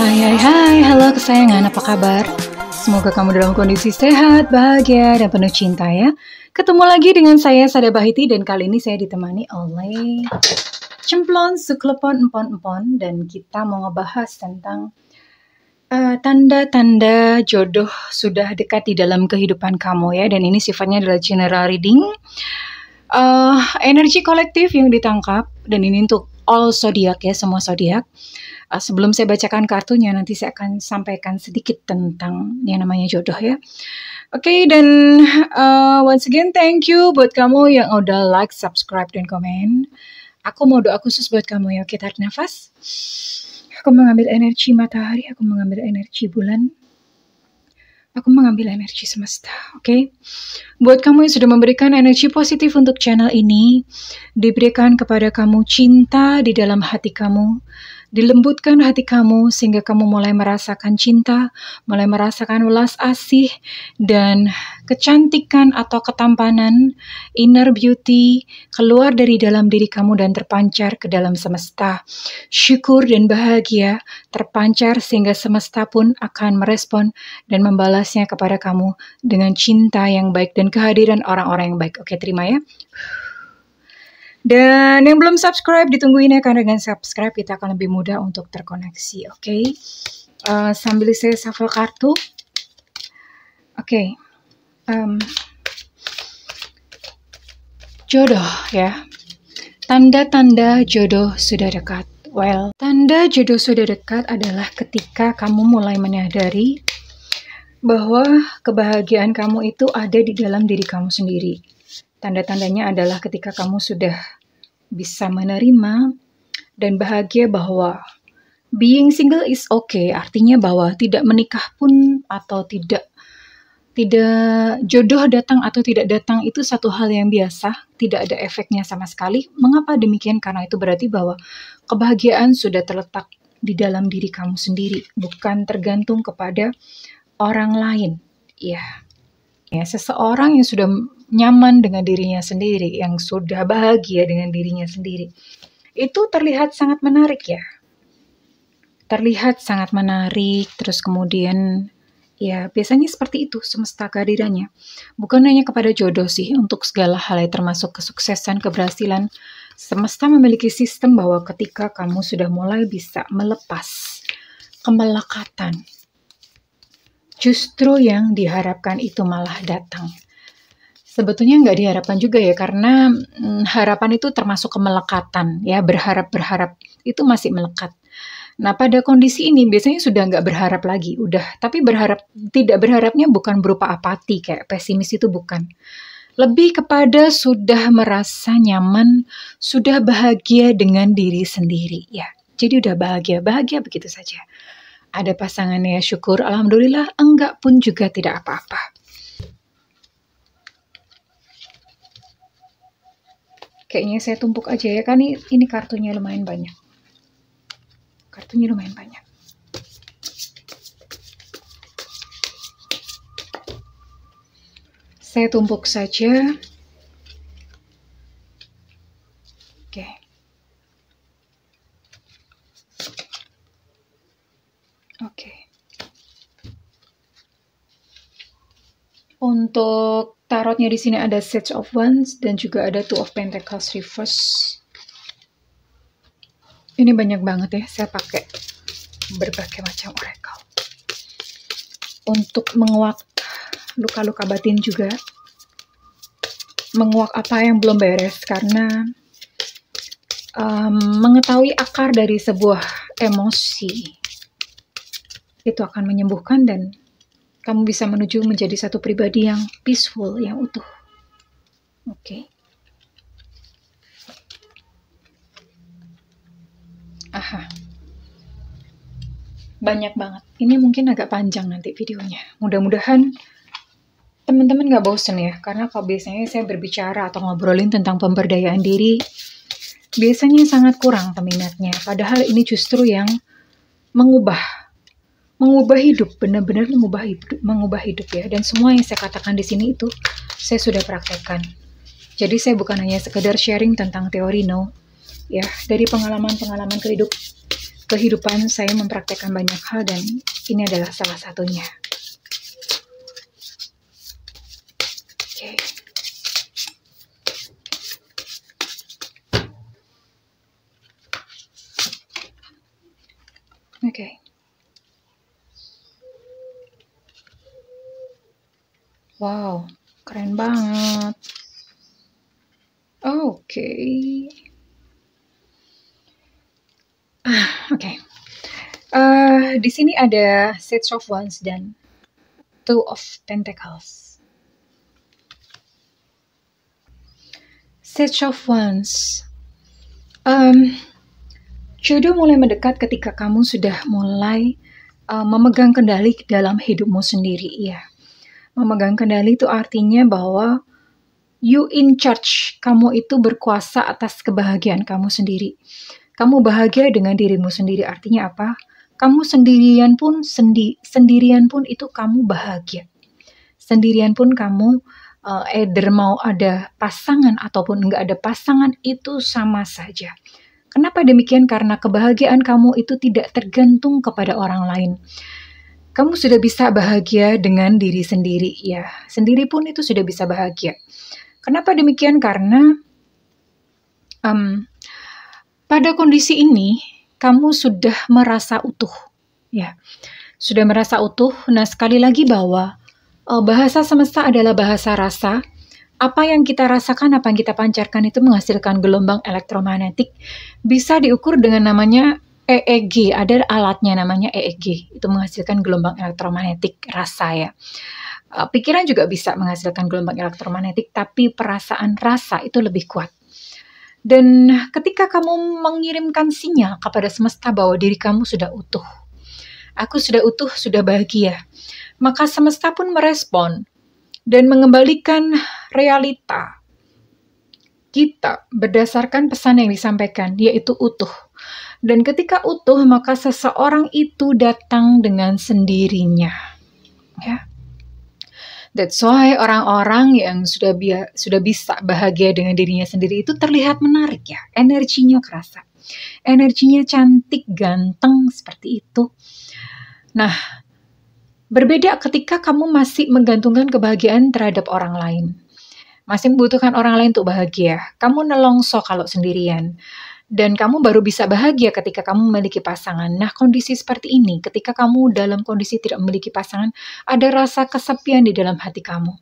Hai, halo kesayangan, apa kabar? Semoga kamu dalam kondisi sehat, bahagia, dan penuh cinta ya. Ketemu lagi dengan saya, Sada Bahiti, dan kali ini saya ditemani oleh Cemplon, Suklepon, Empon-Empon, dan kita mau ngebahas tentang tanda-tanda jodoh sudah dekat di dalam kehidupan kamu ya, dan ini sifatnya adalah general reading. Energi kolektif yang ditangkap, dan ini untuk all zodiak ya, semua zodiak. Sebelum saya bacakan kartunya, nanti saya akan sampaikan sedikit tentang yang namanya jodoh ya. Oke, dan once again thank you buat kamu yang udah like, subscribe, dan komen. Aku mau doa khusus buat kamu ya. Oke, tarik nafas. Aku mengambil energi matahari, aku mengambil energi bulan. Aku mengambil energi semesta, oke? Buat kamu yang sudah memberikan energi positif untuk channel ini, diberikan kepada kamu cinta di dalam hati kamu, dilembutkan hati kamu sehingga kamu mulai merasakan cinta, mulai merasakan welas asih dan kecantikan atau ketampanan, inner beauty, keluar dari dalam diri kamu dan terpancar ke dalam semesta. Syukur dan bahagia terpancar sehingga semesta pun akan merespon dan membalasnya kepada kamu dengan cinta yang baik dan kehadiran orang-orang yang baik. Oke, terima ya. Dan yang belum subscribe, ditungguin ya, karena dengan subscribe kita akan lebih mudah untuk terkoneksi, oke? Sambil saya shuffle kartu. Oke. Jodoh ya. Tanda-tanda jodoh sudah dekat. Well, tanda jodoh sudah dekat adalah ketika kamu mulai menyadari bahwa kebahagiaan kamu itu ada di dalam diri kamu sendiri. Tanda-tandanya adalah ketika kamu sudah bisa menerima dan bahagia bahwa being single is okay, artinya bahwa tidak menikah pun atau tidak jodoh datang atau tidak datang itu satu hal yang biasa, tidak ada efeknya sama sekali. Mengapa demikian? Karena itu berarti bahwa kebahagiaan sudah terletak di dalam diri kamu sendiri, bukan tergantung kepada orang lain. Ya, seseorang yang sudah nyaman dengan dirinya sendiri, yang sudah bahagia dengan dirinya sendiri, itu terlihat sangat menarik ya. Terlihat sangat menarik, terus kemudian ya biasanya seperti itu semesta kehadirannya. Bukan hanya kepada jodoh sih, untuk segala hal yang termasuk kesuksesan, keberhasilan. Semesta memiliki sistem bahwa ketika kamu sudah mulai bisa melepas kemelekatan, justru yang diharapkan itu malah datang. Sebetulnya nggak diharapkan juga ya, karena harapan itu termasuk kemelekatan ya, berharap itu masih melekat. Nah, pada kondisi ini biasanya sudah nggak berharap lagi, tapi tidak berharapnya bukan berupa apati kayak pesimis, itu bukan. Lebih kepada sudah merasa nyaman, sudah bahagia dengan diri sendiri ya. Jadi udah bahagia begitu saja. Ada pasangannya, syukur, alhamdulillah, enggak pun juga tidak apa-apa. Kayaknya saya tumpuk aja ya, kan ini kartunya lumayan banyak. Saya tumpuk saja. Oke. Untuk tarotnya di sini ada Sage of Wands dan juga ada Two of Pentacles reverse. Ini banyak banget ya, saya pakai berbagai macam oracle untuk menguak luka-luka batin juga, menguak apa yang belum beres, karena mengetahui akar dari sebuah emosi itu akan menyembuhkan dan kamu bisa menuju menjadi satu pribadi yang peaceful, yang utuh. Oke. Aha. Banyak banget. Ini mungkin agak panjang nanti videonya. Mudah-mudahan teman-teman gak bosen ya. Karena kalau biasanya saya berbicara atau ngobrolin tentang pemberdayaan diri, biasanya sangat kurang peminatnya. Padahal ini justru yang mengubah hidup, benar-benar mengubah hidup ya. Dan semua yang saya katakan di sini itu saya sudah praktekkan. Jadi saya bukan hanya sekedar sharing tentang teori, no. Ya, dari pengalaman kehidupan saya mempraktekkan banyak hal dan ini adalah salah satunya. Oke. Oke. Wow, keren banget. Oke. Oke. Di sini ada Six of Wands dan Two of Pentacles. Six of Wands. Jodoh mulai mendekat ketika kamu sudah mulai memegang kendali dalam hidupmu sendiri. Ya, memegang kendali itu artinya bahwa you in charge. Kamu itu berkuasa atas kebahagiaan kamu sendiri. Kamu bahagia dengan dirimu sendiri. Artinya apa? Kamu sendirian pun itu kamu bahagia. Sendirian pun kamu either mau ada pasangan ataupun enggak ada pasangan itu sama saja. Kenapa demikian? Karena kebahagiaan kamu itu tidak tergantung kepada orang lain. Kamu sudah bisa bahagia dengan diri sendiri, ya. Sendiri pun itu sudah bisa bahagia. Kenapa demikian? Karena pada kondisi ini kamu sudah merasa utuh, ya. Sudah merasa utuh. Nah, sekali lagi bahwa bahasa semesta adalah bahasa rasa. Apa yang kita rasakan, apa yang kita pancarkan itu menghasilkan gelombang elektromagnetik. Bisa diukur dengan namanya EEG. Ada alatnya namanya EEG. Itu menghasilkan gelombang elektromagnetik rasa, ya. Pikiran juga bisa menghasilkan gelombang elektromagnetik, tapi perasaan rasa itu lebih kuat. Dan ketika kamu mengirimkan sinyal kepada semesta bahwa diri kamu sudah utuh, aku sudah utuh, sudah bahagia, maka semesta pun merespon dan mengembalikan realita kita berdasarkan pesan yang disampaikan, yaitu utuh. Dan ketika utuh, maka seseorang itu datang dengan sendirinya. Ya. That's why orang-orang yang sudah bisa bahagia dengan dirinya sendiri itu terlihat menarik, ya. Energinya kerasa. Energinya cantik, ganteng, seperti itu. Nah, berbeda ketika kamu masih menggantungkan kebahagiaan terhadap orang lain. Masih membutuhkan orang lain untuk bahagia. Kamu nelongso kalau sendirian. Dan kamu baru bisa bahagia ketika kamu memiliki pasangan. Nah, kondisi seperti ini, ketika kamu dalam kondisi tidak memiliki pasangan, ada rasa kesepian di dalam hati kamu.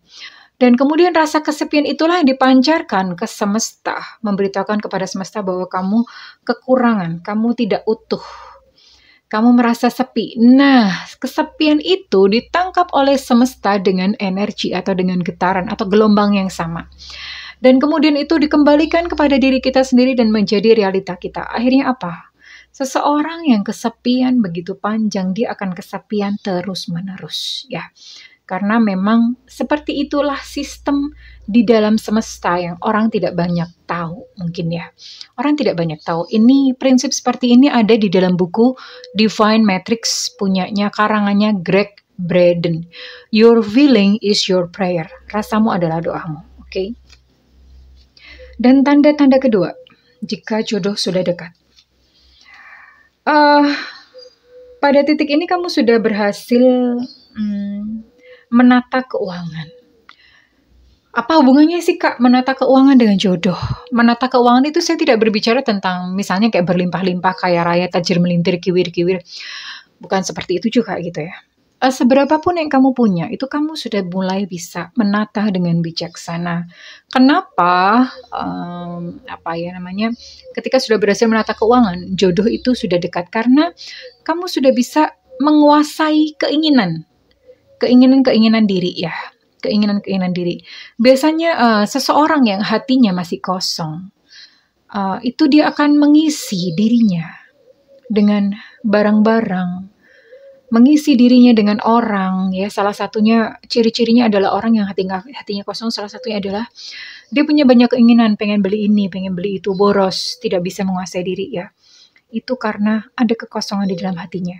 Dan kemudian rasa kesepian itulah yang dipancarkan ke semesta. Memberitahukan kepada semesta bahwa kamu kekurangan, kamu tidak utuh. Kamu merasa sepi. Nah, kesepian itu ditangkap oleh semesta dengan energi atau dengan getaran atau gelombang yang sama. Dan kemudian itu dikembalikan kepada diri kita sendiri dan menjadi realita kita. Akhirnya apa? Seseorang yang kesepian begitu panjang, dia akan kesepian terus-menerus, ya. Karena memang seperti itulah sistem di dalam semesta yang orang tidak banyak tahu mungkin, ya. Orang tidak banyak tahu. Ini prinsip seperti ini ada di dalam buku Divine Matrix punyanya karangannya Greg Braden. Your feeling is your prayer. Rasamu adalah doamu. Oke. Dan tanda-tanda kedua, jika jodoh sudah dekat. Pada titik ini kamu sudah berhasil menata keuangan. Apa hubungannya sih, Kak, menata keuangan dengan jodoh? Menata keuangan itu saya tidak berbicara tentang misalnya kayak berlimpah-limpah, kaya raya, tajir melintir, kiwir-kiwir. Bukan seperti itu juga gitu, ya. Seberapapun yang kamu punya, itu kamu sudah mulai bisa menata dengan bijaksana. Kenapa? Ketika sudah berhasil menata keuangan, jodoh itu sudah dekat. Karena kamu sudah bisa menguasai keinginan diri, ya. Keinginan diri. Biasanya seseorang yang hatinya masih kosong, itu dia akan mengisi dirinya dengan barang-barang, mengisi dirinya dengan orang, ya. Salah satunya ciri-cirinya adalah orang yang hatinya kosong. Salah satunya adalah dia punya banyak keinginan, pengen beli ini, pengen beli itu, boros, tidak bisa menguasai diri, ya. Itu karena ada kekosongan di dalam hatinya.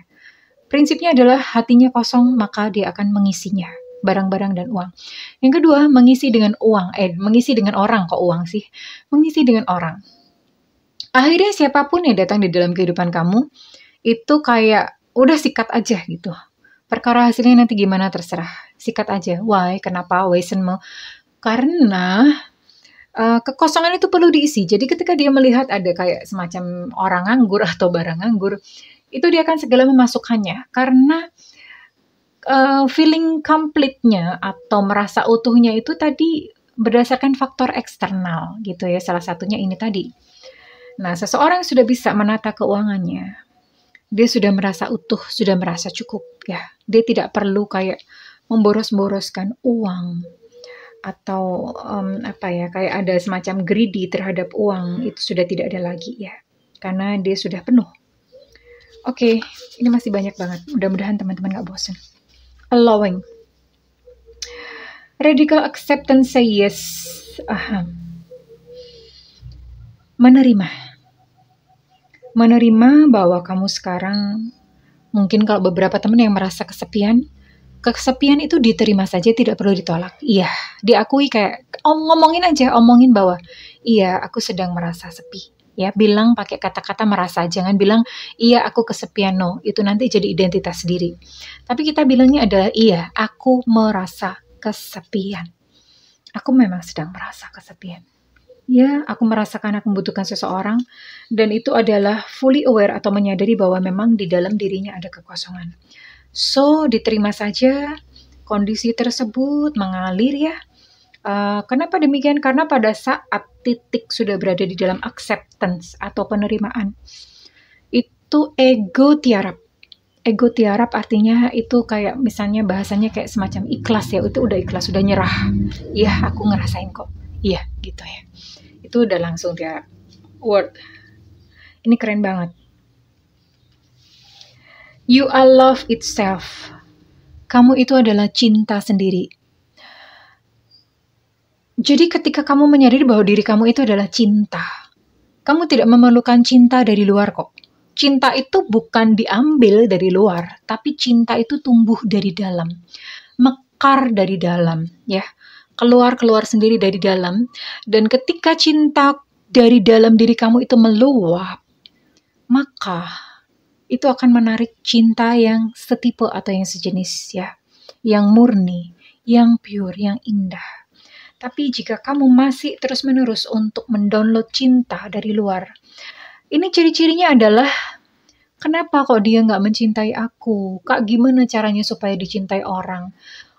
Prinsipnya adalah hatinya kosong, maka dia akan mengisinya, barang-barang dan uang. Yang kedua, mengisi dengan uang, mengisi dengan orang, kok uang sih? Mengisi dengan orang. Akhirnya siapapun yang datang di dalam kehidupan kamu, itu kayak udah sikat aja gitu. Perkara hasilnya nanti gimana terserah, sikat aja. Why? Kenapa? Karena kekosongan itu perlu diisi. Jadi ketika dia melihat ada kayak semacam orang nganggur atau barang nganggur, itu dia akan segera memasukkannya. Karena feeling complete-nya atau merasa utuhnya itu tadi berdasarkan faktor eksternal gitu ya. Salah satunya ini tadi. Nah, seseorang sudah bisa menata keuangannya. Dia sudah merasa utuh, sudah merasa cukup ya. Dia tidak perlu kayak memboros-boroskan uang atau kayak ada semacam greedy terhadap uang, itu sudah tidak ada lagi ya. Karena dia sudah penuh. Oke, ini masih banyak banget. Mudah-mudahan teman-teman gak bosan. Allowing. Radical acceptance say yes. Menerima bahwa kamu sekarang, mungkin kalau beberapa teman yang merasa kesepian itu diterima saja, tidak perlu ditolak. Iya, diakui, kayak omongin bahwa iya, aku sedang merasa sepi. Ya, bilang pakai kata-kata merasa, jangan bilang iya aku kesepian. No, itu nanti jadi identitas diri. Tapi kita bilangnya adalah iya, aku merasa kesepian. Aku memang sedang merasa kesepian. Ya, aku merasakan aku membutuhkan seseorang, dan itu adalah fully aware atau menyadari bahwa memang di dalam dirinya ada kekosongan. So, diterima saja kondisi tersebut mengalir ya. Kenapa demikian? Karena pada saat titik sudah berada di dalam acceptance atau penerimaan, itu ego tiarap. Ego tiarap artinya itu kayak misalnya bahasanya kayak semacam ikhlas ya, itu udah ikhlas, sudah nyerah. Ya, aku ngerasain kok. Iya, gitu ya. Itu udah langsung tiarap. Word. Ini keren banget. You are love itself. Kamu itu adalah cinta sendiri. Jadi ketika kamu menyadari bahwa diri kamu itu adalah cinta, kamu tidak memerlukan cinta dari luar kok. Cinta itu bukan diambil dari luar, tapi cinta itu tumbuh dari dalam, mekar dari dalam, ya, keluar sendiri dari dalam. Dan ketika cinta dari dalam diri kamu itu meluap, maka itu akan menarik cinta yang setipe atau yang sejenis ya, yang murni, yang pure, yang indah. Tapi jika kamu masih terus-menerus untuk mendownload cinta dari luar, ini ciri-cirinya adalah, kenapa kok dia nggak mencintai aku? Kak, gimana caranya supaya dicintai orang?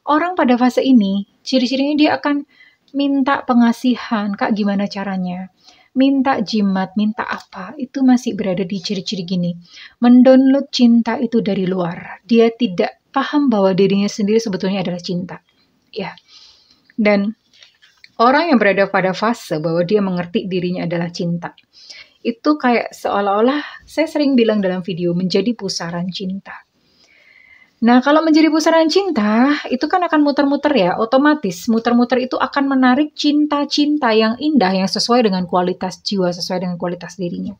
Orang pada fase ini, ciri-cirinya dia akan minta pengasihan. Kak, gimana caranya? Minta jimat, minta apa? Itu masih berada di ciri-ciri gini. Mendownload cinta itu dari luar. Dia tidak paham bahwa dirinya sendiri sebetulnya adalah cinta. Ya. Dan orang yang berada pada fase bahwa dia mengerti dirinya adalah cinta, itu kayak seolah-olah, saya sering bilang dalam video, menjadi pusaran cinta. Nah, kalau menjadi pusaran cinta, itu kan akan muter-muter ya, otomatis muter-muter itu akan menarik cinta-cinta yang indah, yang sesuai dengan kualitas jiwa, sesuai dengan kualitas dirinya.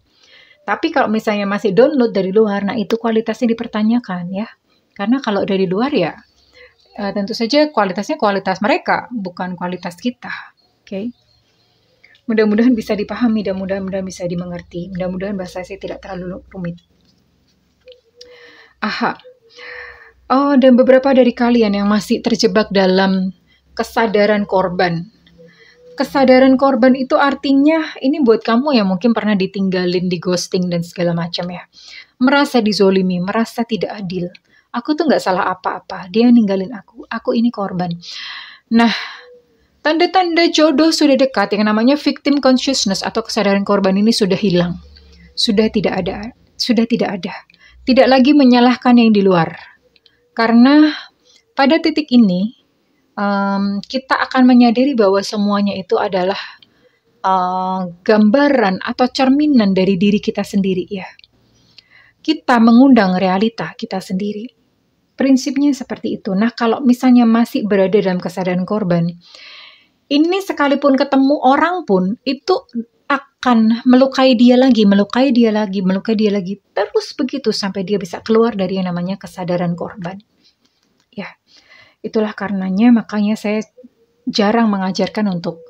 Tapi kalau misalnya masih download dari luar, nah itu kualitasnya dipertanyakan ya. Karena kalau dari luar ya, tentu saja kualitasnya kualitas mereka, bukan kualitas kita. Oke. Mudah-mudahan bisa dipahami dan mudah-mudahan bisa dimengerti. Mudah-mudahan bahasa saya tidak terlalu rumit. Oh, dan beberapa dari kalian yang masih terjebak dalam kesadaran korban. Kesadaran korban itu artinya, ini buat kamu yang mungkin pernah ditinggalin, di ghosting dan segala macam ya. Merasa dizolimi, merasa tidak adil. Aku tuh nggak salah apa-apa, dia ninggalin aku ini korban. Nah, tanda-tanda jodoh sudah dekat, yang namanya victim consciousness atau kesadaran korban ini sudah hilang. Sudah tidak ada. Tidak lagi menyalahkan yang di luar. Karena pada titik ini, kita akan menyadari bahwa semuanya itu adalah gambaran atau cerminan dari diri kita sendiri ya. Kita mengundang realita kita sendiri. Prinsipnya seperti itu. Nah, kalau misalnya masih berada dalam kesadaran korban, ini sekalipun ketemu orang pun, itu akan melukai dia lagi, terus begitu sampai dia bisa keluar dari yang namanya kesadaran korban. Ya, itulah karenanya makanya saya jarang mengajarkan untuk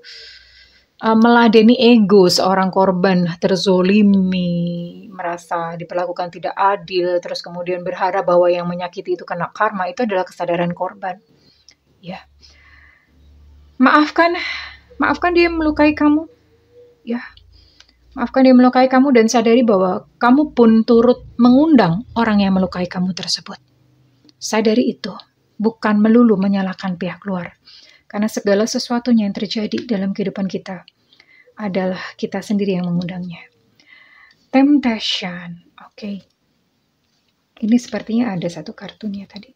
meladeni ego seorang korban terzolimi, merasa diperlakukan tidak adil, terus kemudian berharap bahwa yang menyakiti itu kena karma, itu adalah kesadaran korban. Ya, maafkan dia melukai kamu. Ya, maafkan dia melukai kamu dan sadari bahwa kamu pun turut mengundang orang yang melukai kamu tersebut. Sadari itu, bukan melulu menyalahkan pihak luar. Karena segala sesuatunya yang terjadi dalam kehidupan kita adalah kita sendiri yang mengundangnya. Temptation, oke. Ini sepertinya ada satu kartunya tadi.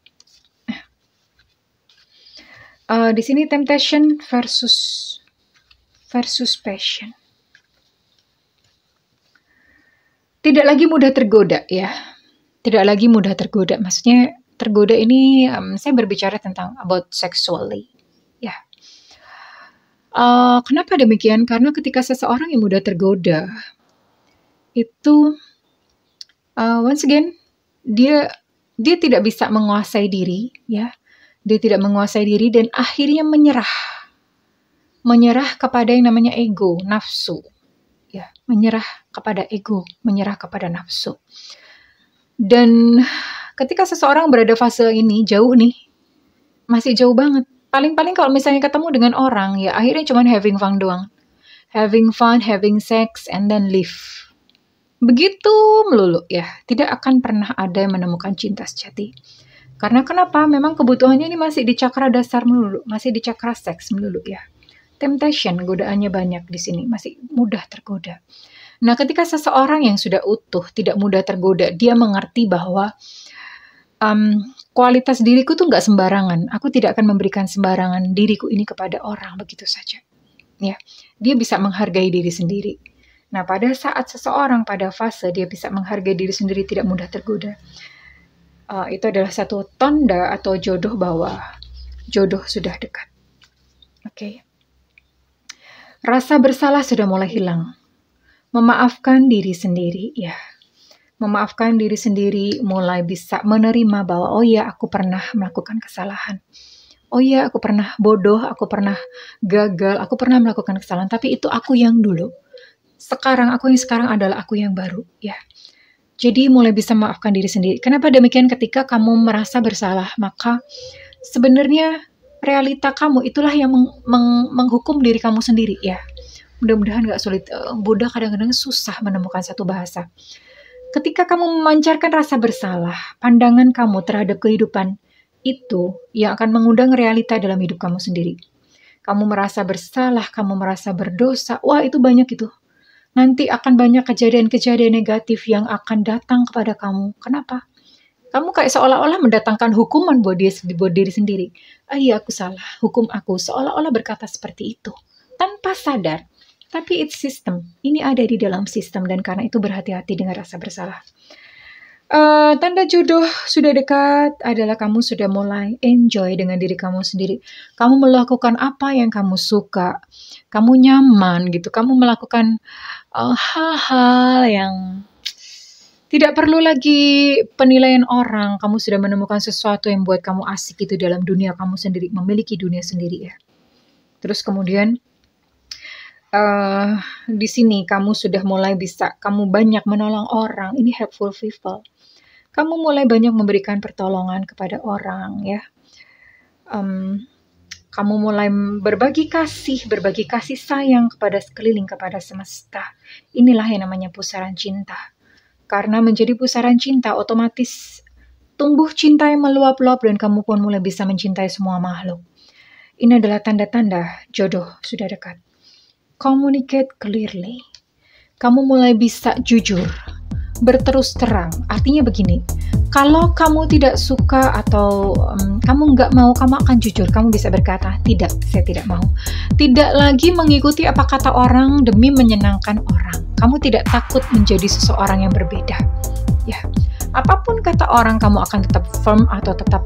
Di sini temptation versus passion. Tidak lagi mudah tergoda ya. Tidak lagi mudah tergoda. Maksudnya tergoda ini saya berbicara tentang about sexually. Ya. Kenapa demikian? Karena ketika seseorang yang mudah tergoda, itu once again dia tidak bisa menguasai diri, ya. Dia tidak menguasai diri dan akhirnya menyerah kepada yang namanya ego, nafsu, ya. Menyerah kepada ego, menyerah kepada nafsu. Dan ketika seseorang berada fase ini jauh nih, masih jauh banget. Paling-paling kalau misalnya ketemu dengan orang, ya akhirnya cuma having fun doang. Having fun, having sex, and then leave. Begitu melulu ya. Tidak akan pernah ada yang menemukan cinta sejati. Karena kenapa? Memang kebutuhannya ini masih di cakra dasar melulu. Masih di cakra seks melulu ya. Temptation, godaannya banyak di sini. Masih mudah tergoda. Nah, ketika seseorang yang sudah utuh, tidak mudah tergoda, dia mengerti bahwa kualitas diriku tuh nggak sembarangan. Aku tidak akan memberikan sembarangan diriku ini kepada orang begitu saja. Ya, dia bisa menghargai diri sendiri. Nah, pada saat seseorang pada fase dia bisa menghargai diri sendiri, tidak mudah tergoda. Itu adalah satu tanda atau jodoh bahwa jodoh sudah dekat. Oke. Rasa bersalah sudah mulai hilang. Memaafkan diri sendiri, ya. Memaafkan diri sendiri, mulai bisa menerima bahwa oh ya aku pernah melakukan kesalahan. Oh ya aku pernah bodoh, aku pernah gagal, aku pernah melakukan kesalahan. Tapi itu aku yang dulu. Aku yang sekarang adalah aku yang baru. Ya. Jadi mulai bisa memaafkan diri sendiri. Kenapa demikian? Ketika kamu merasa bersalah, maka sebenarnya realita kamu itulah yang menghukum diri kamu sendiri. Ya. Mudah-mudahan gak sulit. Buddha kadang-kadang susah menemukan satu bahasa. Ketika kamu memancarkan rasa bersalah, pandangan kamu terhadap kehidupan itu yang akan mengundang realita dalam hidup kamu sendiri. Kamu merasa bersalah, kamu merasa berdosa, wah itu banyak itu. Nanti akan banyak kejadian-kejadian negatif yang akan datang kepada kamu. Kenapa? Kamu kayak seolah-olah mendatangkan hukuman buat diri sendiri. Iya aku salah, hukum aku, seolah-olah berkata seperti itu. Tanpa sadar. Tapi it's system. Ini ada di dalam sistem dan karena itu berhati-hati dengan rasa bersalah. Tanda jodoh sudah dekat adalah kamu sudah mulai enjoy dengan diri kamu sendiri. Kamu melakukan apa yang kamu suka. Kamu nyaman gitu. Kamu melakukan hal-hal yang tidak perlu lagi penilaian orang. Kamu sudah menemukan sesuatu yang buat kamu asik itu dalam dunia kamu sendiri. Memiliki dunia sendiri ya. Terus kemudian di sini kamu sudah mulai bisa, kamu banyak menolong orang, ini helpful people. Kamu mulai banyak memberikan pertolongan kepada orang, ya. Kamu mulai berbagi kasih sayang kepada sekeliling, kepada semesta. Inilah yang namanya pusaran cinta. Karena menjadi pusaran cinta, otomatis tumbuh cinta yang meluap-luap dan kamu pun mulai bisa mencintai semua makhluk. Ini adalah tanda-tanda jodoh sudah dekat. Communicate clearly. Kamu mulai bisa jujur, berterus terang. Artinya begini, kalau kamu tidak suka atau kamu nggak mau, kamu akan jujur. Kamu bisa berkata, tidak, saya tidak mau. Tidak lagi mengikuti apa kata orang demi menyenangkan orang. Kamu tidak takut menjadi seseorang yang berbeda. Ya, apapun kata orang, kamu akan tetap firm atau tetap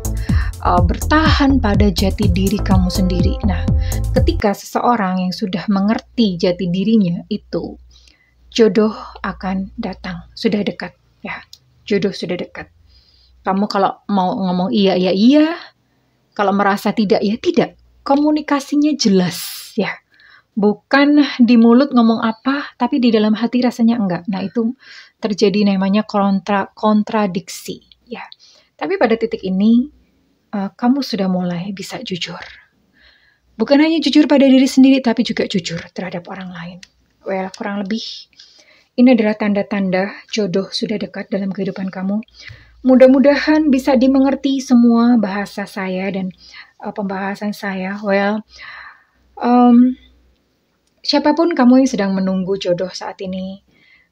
bertahan pada jati diri kamu sendiri. Nah, ketika seseorang yang sudah mengerti jati dirinya itu, jodoh akan datang. Sudah dekat, ya. Jodoh sudah dekat. Kamu kalau mau ngomong iya, ya iya. Kalau merasa tidak, ya tidak. Komunikasinya jelas, ya. Bukan di mulut ngomong apa, tapi di dalam hati rasanya enggak. Nah, itu terjadi namanya kontradiksi. Ya. Tapi pada titik ini, kamu sudah mulai bisa jujur. Bukan hanya jujur pada diri sendiri, tapi juga jujur terhadap orang lain. Well, kurang lebih ini adalah tanda-tanda jodoh sudah dekat dalam kehidupan kamu. Mudah-mudahan bisa dimengerti semua bahasa saya dan pembahasan saya. Well, siapapun kamu yang sedang menunggu jodoh saat ini,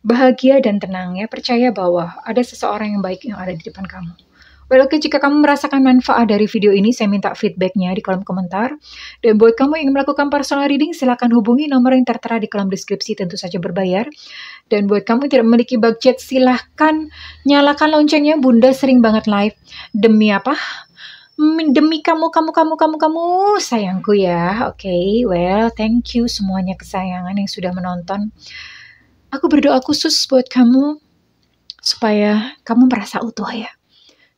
bahagia dan tenang ya, percaya bahwa ada seseorang yang baik yang ada di depan kamu. Well, oke, jika kamu merasakan manfaat dari video ini, saya minta feedbacknya di kolom komentar. Dan buat kamu yang ingin melakukan personal reading, silakan hubungi nomor yang tertera di kolom deskripsi, tentu saja berbayar. Dan buat kamu yang tidak memiliki budget, silahkan nyalakan loncengnya, Bunda sering banget live. Demi apa? Demi kamu, sayangku ya. Oke, well, thank you semuanya kesayangan yang sudah menonton. Aku berdoa khusus buat kamu, supaya kamu merasa utuh ya.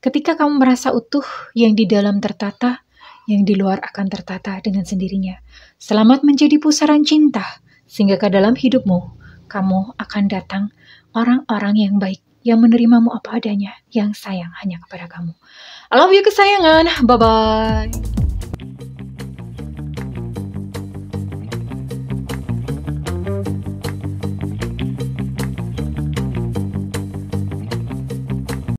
Ketika kamu merasa utuh, yang di dalam tertata, yang di luar akan tertata dengan sendirinya. Selamat menjadi pusaran cinta, sehingga ke dalam hidupmu, kamu akan datang orang-orang yang baik, yang menerimamu apa adanya, yang sayang hanya kepada kamu. I love you kesayangan, bye-bye.